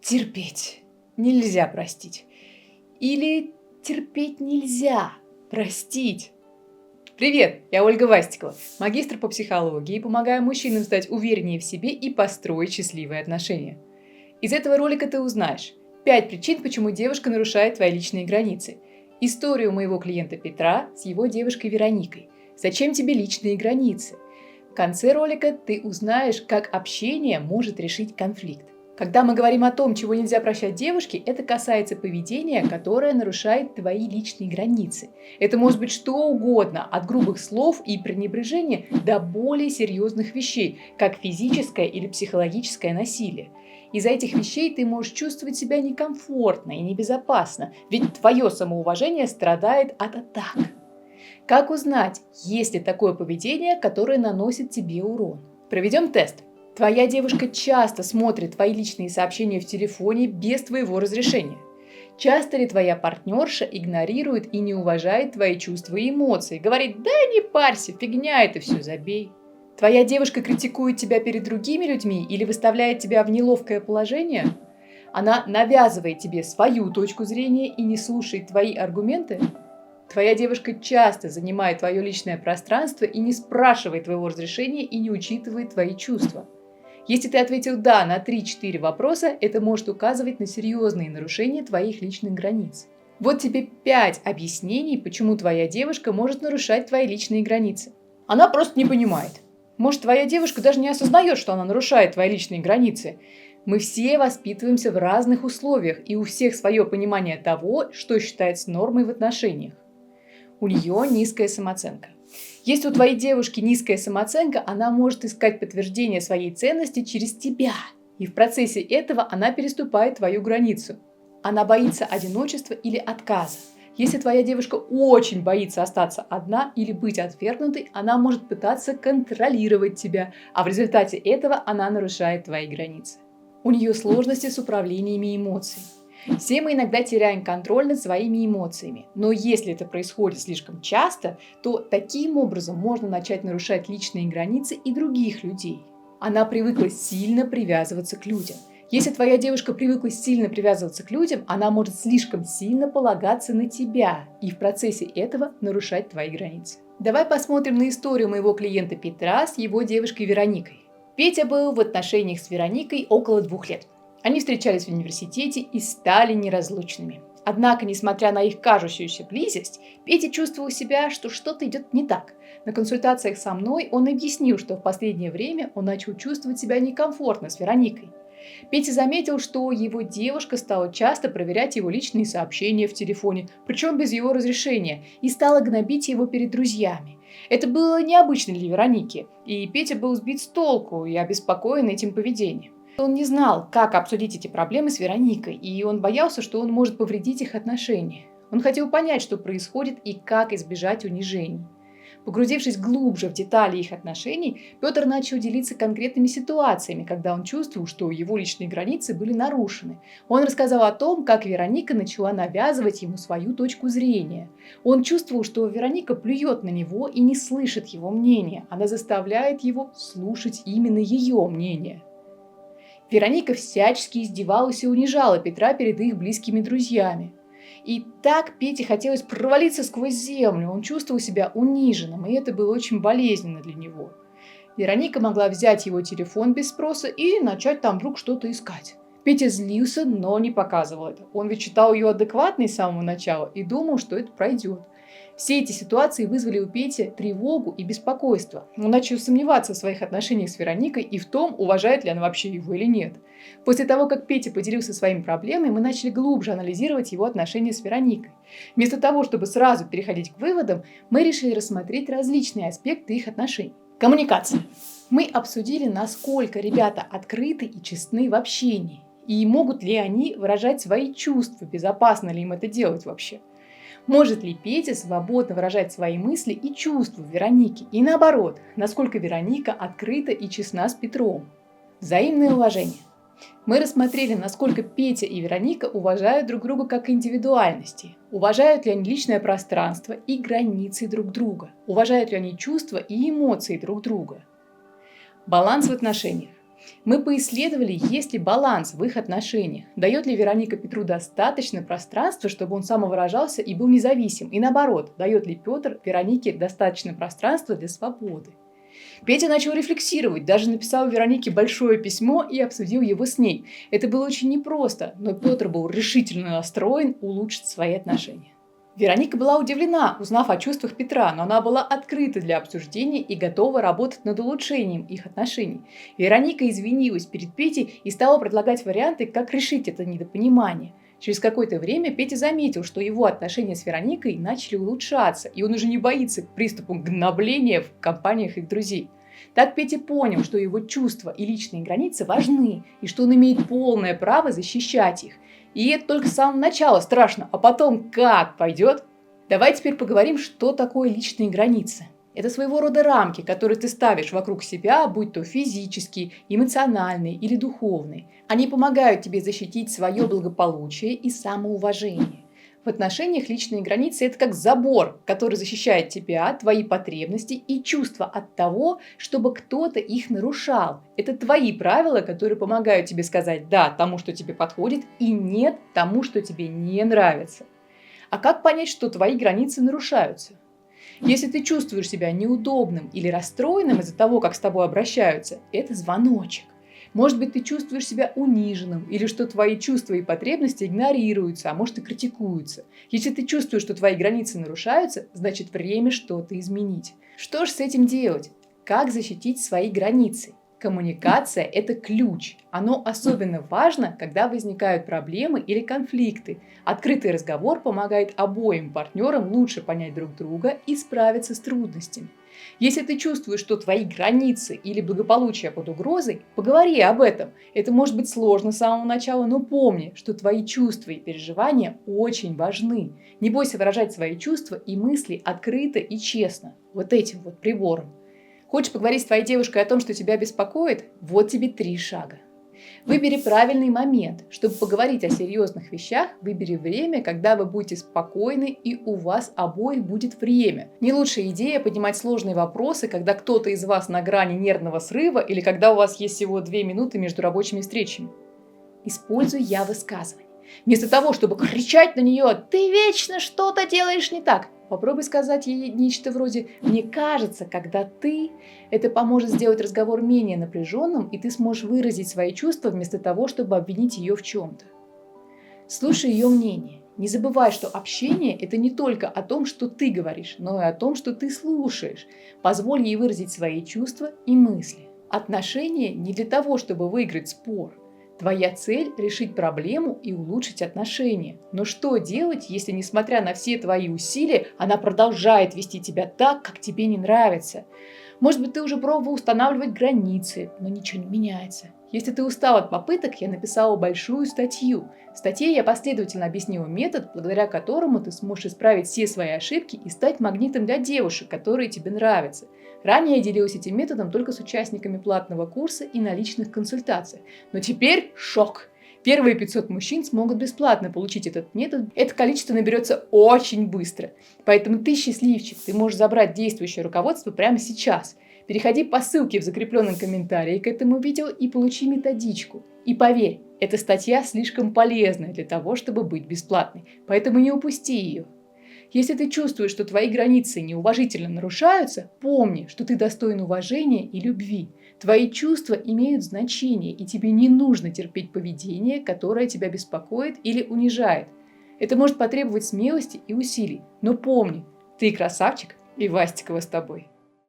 Терпеть нельзя простить. Или терпеть нельзя простить. Привет, я Ольга Вастикова, магистр по психологии, помогаю мужчинам стать увереннее в себе и построить счастливые отношения. Из этого ролика ты узнаешь 5 причин, почему девушка нарушает твои личные границы, историю моего клиента Петра с его девушкой Вероникой, зачем тебе личные границы. В конце ролика ты узнаешь, как общение может решить конфликт. Когда мы говорим о том, чего нельзя прощать девушке, это касается поведения, которое нарушает твои личные границы. Это может быть что угодно, от грубых слов и пренебрежения до более серьезных вещей, как физическое или психологическое насилие. Из-за этих вещей ты можешь чувствовать себя некомфортно и небезопасно, ведь твое самоуважение страдает от атак. Как узнать, есть ли такое поведение, которое наносит тебе урон? Проведем тест. Твоя девушка часто смотрит твои личные сообщения в телефоне без твоего разрешения. Часто ли твоя партнерша игнорирует и не уважает твои чувства и эмоции? Говорит: да не парься, фигня это все, забей. Твоя девушка критикует тебя перед другими людьми или выставляет тебя в неловкое положение? Она навязывает тебе свою точку зрения и не слушает твои аргументы? Твоя девушка часто занимает твое личное пространство и не спрашивает твоего разрешения и не учитывает твои чувства. Если ты ответил «да» на 3-4 вопроса, это может указывать на серьезные нарушения твоих личных границ. Вот тебе 5 объяснений, почему твоя девушка может нарушать твои личные границы. Она просто не понимает. Может, твоя девушка даже не осознает, что она нарушает твои личные границы. Мы все воспитываемся в разных условиях, и у всех свое понимание того, что считается нормой в отношениях. У нее низкая самооценка. Если у твоей девушки низкая самооценка, она может искать подтверждение своей ценности через тебя. И в процессе этого она переступает твою границу. Она боится одиночества или отказа. Если твоя девушка очень боится остаться одна или быть отвергнутой, она может пытаться контролировать тебя, а в результате этого она нарушает твои границы. У нее сложности с управлениями эмоций. Все мы иногда теряем контроль над своими эмоциями, но если это происходит слишком часто, то таким образом можно начать нарушать личные границы и других людей. Она привыкла сильно привязываться к людям. Если твоя девушка привыкла сильно привязываться к людям, она может слишком сильно полагаться на тебя и в процессе этого нарушать твои границы. Давай посмотрим на историю моего клиента Петра с его девушкой Вероникой. Петя был в отношениях с Вероникой около 2 лет. Они встречались в университете и стали неразлучными. Однако, несмотря на их кажущуюся близость, Петя чувствовал себя, что что-то идет не так. На консультациях со мной он объяснил, что в последнее время он начал чувствовать себя некомфортно с Вероникой. Петя заметил, что его девушка стала часто проверять его личные сообщения в телефоне, причем без его разрешения, и стала гнобить его перед друзьями. Это было необычно для Вероники, и Петя был сбит с толку и обеспокоен этим поведением. Он не знал, как обсудить эти проблемы с Вероникой, и он боялся, что он может повредить их отношения. Он хотел понять, что происходит и как избежать унижений. Погрузившись глубже в детали их отношений, Петр начал делиться конкретными ситуациями, когда он чувствовал, что его личные границы были нарушены. Он рассказал о том, как Вероника начала навязывать ему свою точку зрения. Он чувствовал, что Вероника плюет на него и не слышит его мнения. Она заставляет его слушать именно ее мнение. Вероника всячески издевалась и унижала Петра перед их близкими друзьями. И так Пете хотелось провалиться сквозь землю, он чувствовал себя униженным, и это было очень болезненно для него. Вероника могла взять его телефон без спроса и начать там вдруг что-то искать. Петя злился, но не показывал это. Он ведь считал ее адекватной с самого начала и думал, что это пройдет. Все эти ситуации вызвали у Пети тревогу и беспокойство. Он начал сомневаться в своих отношениях с Вероникой и в том, уважает ли она вообще его или нет. После того, как Петя поделился своими проблемами, мы начали глубже анализировать его отношения с Вероникой. Вместо того, чтобы сразу переходить к выводам, мы решили рассмотреть различные аспекты их отношений. Коммуникация. Мы обсудили, насколько ребята открыты и честны в общении, и могут ли они выражать свои чувства, безопасно ли им это делать вообще. Может ли Петя свободно выражать свои мысли и чувства Вероники? И наоборот, насколько Вероника открыта и честна с Петром? Взаимное уважение. Мы рассмотрели, насколько Петя и Вероника уважают друг друга как индивидуальности. Уважают ли они личное пространство и границы друг друга? Уважают ли они чувства и эмоции друг друга? Баланс в отношениях. Мы поисследовали, есть ли баланс в их отношениях. Дает ли Вероника Петру достаточно пространства, чтобы он самовыражался и был независим. И наоборот, дает ли Петр Веронике достаточно пространства для свободы. Петя начал рефлексировать, даже написал Веронике большое письмо и обсудил его с ней. Это было очень непросто, но Петр был решительно настроен улучшить свои отношения. Вероника была удивлена, узнав о чувствах Петра, но она была открыта для обсуждения и готова работать над улучшением их отношений. Вероника извинилась перед Петей и стала предлагать варианты, как решить это недопонимание. Через какое-то время Петя заметил, что его отношения с Вероникой начали улучшаться, и он уже не боится приступа гнобления в компаниях их друзей. Так Петя понял, что его чувства и личные границы важны, и что он имеет полное право защищать их. И это только с самого начала страшно, а потом как пойдет? Давай теперь поговорим, что такое личные границы. Это своего рода рамки, которые ты ставишь вокруг себя, будь то физические, эмоциональные или духовные. Они помогают тебе защитить свое благополучие и самоуважение. В отношениях личные границы – это как забор, который защищает тебя, твои потребности и чувства от того, чтобы кто-то их нарушал. Это твои правила, которые помогают тебе сказать «да» тому, что тебе подходит, и «нет» тому, что тебе не нравится. А как понять, что твои границы нарушаются? Если ты чувствуешь себя неудобным или расстроенным из-за того, как с тобой обращаются, это звоночек. Может быть, ты чувствуешь себя униженным, или что твои чувства и потребности игнорируются, а может и критикуются. Если ты чувствуешь, что твои границы нарушаются, значит время что-то изменить. Что же с этим делать? Как защитить свои границы? Коммуникация – это ключ. Оно особенно важно, когда возникают проблемы или конфликты. Открытый разговор помогает обоим партнерам лучше понять друг друга и справиться с трудностями. Если ты чувствуешь, что твои границы или благополучие под угрозой, поговори об этом. Это может быть сложно с самого начала, но помни, что твои чувства и переживания очень важны. Не бойся выражать свои чувства и мысли открыто и честно. Вот этим вот прибором. Хочешь поговорить с твоей девушкой о том, что тебя беспокоит? Вот тебе 3 шага. Выбери правильный момент. Чтобы поговорить о серьезных вещах, выбери время, когда вы будете спокойны и у вас обоих будет время. Не лучшая идея поднимать сложные вопросы, когда кто-то из вас на грани нервного срыва или когда у вас есть всего 2 минуты между рабочими встречами. Используй я-высказывание. Вместо того, чтобы кричать на нее «ты вечно что-то делаешь не так», попробуй сказать ей нечто вроде «мне кажется, когда ты…» Это поможет сделать разговор менее напряженным, и ты сможешь выразить свои чувства вместо того, чтобы обвинить ее в чем-то. Слушай ее мнение. Не забывай, что общение – это не только о том, что ты говоришь, но и о том, что ты слушаешь. Позволь ей выразить свои чувства и мысли. Отношения не для того, чтобы выиграть спор. Твоя цель – решить проблему и улучшить отношения. Но что делать, если, несмотря на все твои усилия, она продолжает вести тебя так, как тебе не нравится? Может быть, ты уже пробовал устанавливать границы, но ничего не меняется. Если ты устал от попыток, я написала большую статью. В статье я последовательно объяснила метод, благодаря которому ты сможешь исправить все свои ошибки и стать магнитом для девушек, которые тебе нравятся. Ранее я делилась этим методом только с участниками платного курса и на личных консультациях. Но теперь шок! Первые 500 мужчин смогут бесплатно получить этот метод. Это количество наберется очень быстро. Поэтому ты счастливчик, ты можешь забрать действующее руководство прямо сейчас. Переходи по ссылке в закрепленном комментарии к этому видео и получи методичку. И поверь, эта статья слишком полезная для того, чтобы быть бесплатной, поэтому не упусти ее. Если ты чувствуешь, что твои границы неуважительно нарушаются, помни, что ты достоин уважения и любви. Твои чувства имеют значение, и тебе не нужно терпеть поведение, которое тебя беспокоит или унижает. Это может потребовать смелости и усилий, но помни, ты красавчик, и Вастикова с тобой.